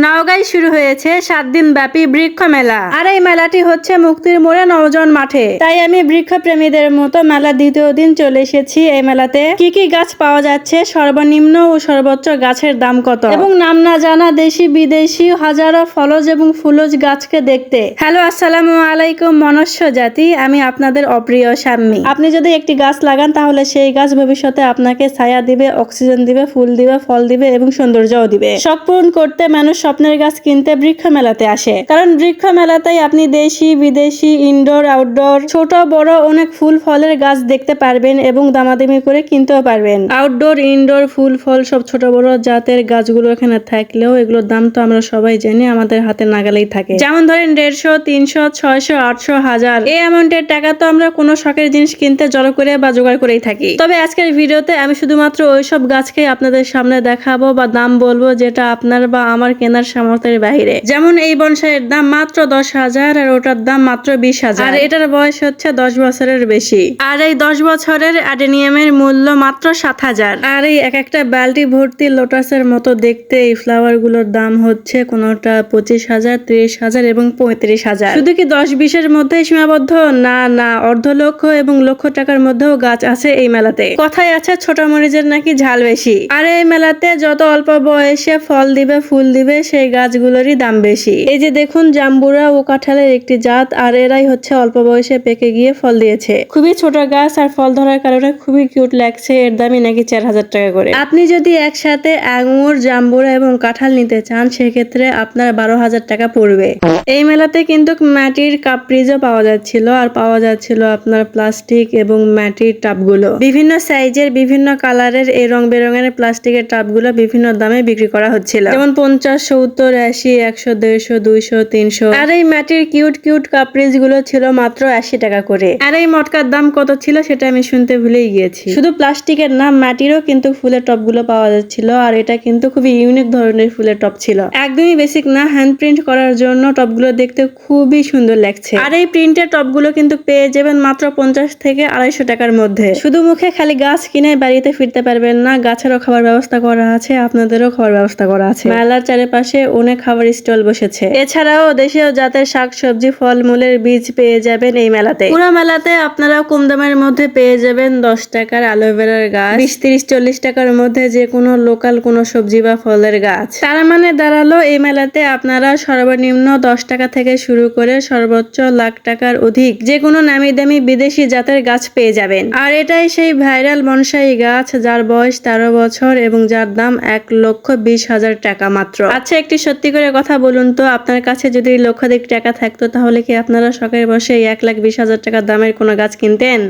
নওগাঁয় শুরু হয়েছে 7 দিন ব্যাপী বৃক্ষ মেলা। আর এই মেলাটি হচ্ছে মুক্তির মোড়ে নওজন মাঠে। তাই আমি বৃক্ষ প্রেমীদের মতো মেলার দ্বিতীয় দিন চলে এসেছি এই মেলাতে। কি কি গাছ পাওয়া যাচ্ছে, সর্বনিম্ন ও সর্বোচ্চ গাছের দাম কত, এবং নাম না জানা দেশি বিদেশি হাজারো ফলজ এবং ফুলজ গাছকে দেখতে। হ্যালো, আসসালামু আলাইকুম মনুষ্য জাতি, আমি আপনাদের অপ্রিয় শাম্মী। আপনি যদি একটি গাছ লাগান তাহলে সেই গাছ ভবিষ্যতে আপনাকে ছায়া দিবে, অক্সিজেন দিবে, ফুল দিবে, ফল দিবে এবং সৌন্দর্যও দিবে। শখ পূরণ করতে মানুষ স্বপ্নের গাছ কিনতে বৃক্ষ মেলাতে আসে, কারণ বৃক্ষ মেলাতেই আপনি দেশি বিদেশি ইনডোর আউটডোর ছোট বড় অনেক ফুল ফলের গাছ দেখতে পারবেন এবং দামাদামি করে কিনতেও পারবেন। আউটডোর ইনডোর ফুল ফল সব ছোট বড় জাতের গাছগুলো এখানে থাকলেও এগুলোর দাম তো আমরা সবাই জানি আমাদের হাতে নাগালেই থাকে। যেমন ধরেন 150, 300, 600, 800, 1000 এই অ্যামাউন্টের টাকা তো আমরা কোনো শখের জিনিস কিনতে জড়ো করে বা জোগাড় করেই থাকি। তবে আজকের ভিডিওতে আমি শুধুমাত্র ওইসব গাছকেই আপনাদের সামনে দেখাবো বা দাম বলবো যেটা আপনার বা আমার কেনার সামর্থ্যের বাইরে। যেমন এই বনসাইয়ের দাম মাত্র 10,000 আর ওটার দাম মাত্র 20,000, আর এটার বয়স হচ্ছে 10 বছরের বেশি। আর এই 10 বছরের অ্যাডেনিয়ামের মূল্য মাত্র 7,000। আর এই এক একটা বালতি ভর্তি লোটাসের মতো দেখতে এই ফ্লাওয়ার গুলোর দাম হচ্ছে কোনোটা 25,000, 30,000 এবং 35,000। শুধু কি 10-20-এর মধ্যে সীমাবদ্ধ? না না, অর্ধ লক্ষ এবং লক্ষ টাকার মধ্যেও গাছ আছে এই মেলাতে। কথায় আছে ছোট মরিচের নাকি ঝাল বেশি। আর এই মেলাতে যত অল্প বয়সে ফল দিবে ফুল দিবে সেই গাছগুলোরই দাম বেশি। এই যে দেখুন, জাম্বুরা ও কাঁঠালের একটি জাত, আর এরাই হচ্ছে অল্প বয়সে পেকে গিয়ে ফল দিয়েছে। খুবই ছোট গাছ আর ফল ধরার কারণে খুবই কিউট লাগছে। এর দামই নাকি 4,000 টাকা করে। আপনি যদি একসাথে আঙুর, জাম্বুরা এবং কাঁঠাল নিতে চান সেক্ষেত্রে আপনার 12,000 টাকা পড়বে। এই মেলাতে কিন্তু মাটির কাপড়িজও পাওয়া যাচ্ছিল, আর পাওয়া যাচ্ছিল আপনার প্লাস্টিক এবং মাটির টাবগুলো। বিভিন্ন সাইজের বিভিন্ন কালারের এই রং বেরঙের প্লাস্টিকের টাবগুলো বিভিন্ন দামে বিক্রি করা হচ্ছিল, যেমন 50, 70, 80, 100, 150, 200, 300। আর এই মাটির কিউট কিউট কাপড়িজ গুলো ছিল মাত্র 80 টাকা করে। আর এই মটকার দাম কত ছিল সেটা আমি শুনতে ভুলেই গিয়েছি। শুধু প্লাস্টিকের না, মাটিরও কিন্তু ফুলের টপ গুলো পাওয়া যাচ্ছিল, আর এটা কিন্তু খুবই ইউনিক ধরনের ফুলের টপ ছিল। একদমই বেসিক না, হ্যান্ড প্রিন্ট করার জন্য টপ গুলো দেখতে খুবই সুন্দর লাগছে। আর এই প্রিন্টের টপ গুলো কিন্তু পেয়ে যাবেন মাত্র 50 থেকে 250 টাকার মধ্যে। শুধু মুখে খালি গাছ কিনে বাড়িতে ফিরতে পারবেন না, গাছেরও খাবার ব্যবস্থা করা আছে, আপনাদেরও খাবার ব্যবস্থা করা আছে। মেলার চারিপাশে অনেক খাবার স্টল বসেছে। এছাড়াও দেশীয় জাতের শাকসবজি ফলমূলের বীজ পেয়ে যাবেন এই মেলাতে। পুরো মেলাতে আপনারা কম দামের মধ্যে পেয়ে যাবেন 10 টাকার অ্যালোভেরার গাছ, 20, 30, 40 টাকার মধ্যে যে কোনো লোকাল কোনো সবজি বা ফলের গাছ। তার মানে দাঁড়ালো এই মেলাতে আপনারা সর্বনিম্ন 10 টাকা থেকে শুরু করে সর্বোচ্চ লাখ টাকার অধিক যে কোনো নামি দামি বিদেশি জাতের গাছ পেয়ে যাবেন। আর এটাই সেই ভাইরাল বনসাই গাছ যার বয়স 13 বছর এবং যার দাম 1,20,000 টাকা মাত্র। আচ্ছা, একটি সত্যি করে কথা বলুন তো, আপনার কাছে যদি লক্ষাধিক টাকা থাকতো তাহলে কি আপনারা শখের বসে 1,20,000 টাকা দামের কোনো গাছ কিনতেন?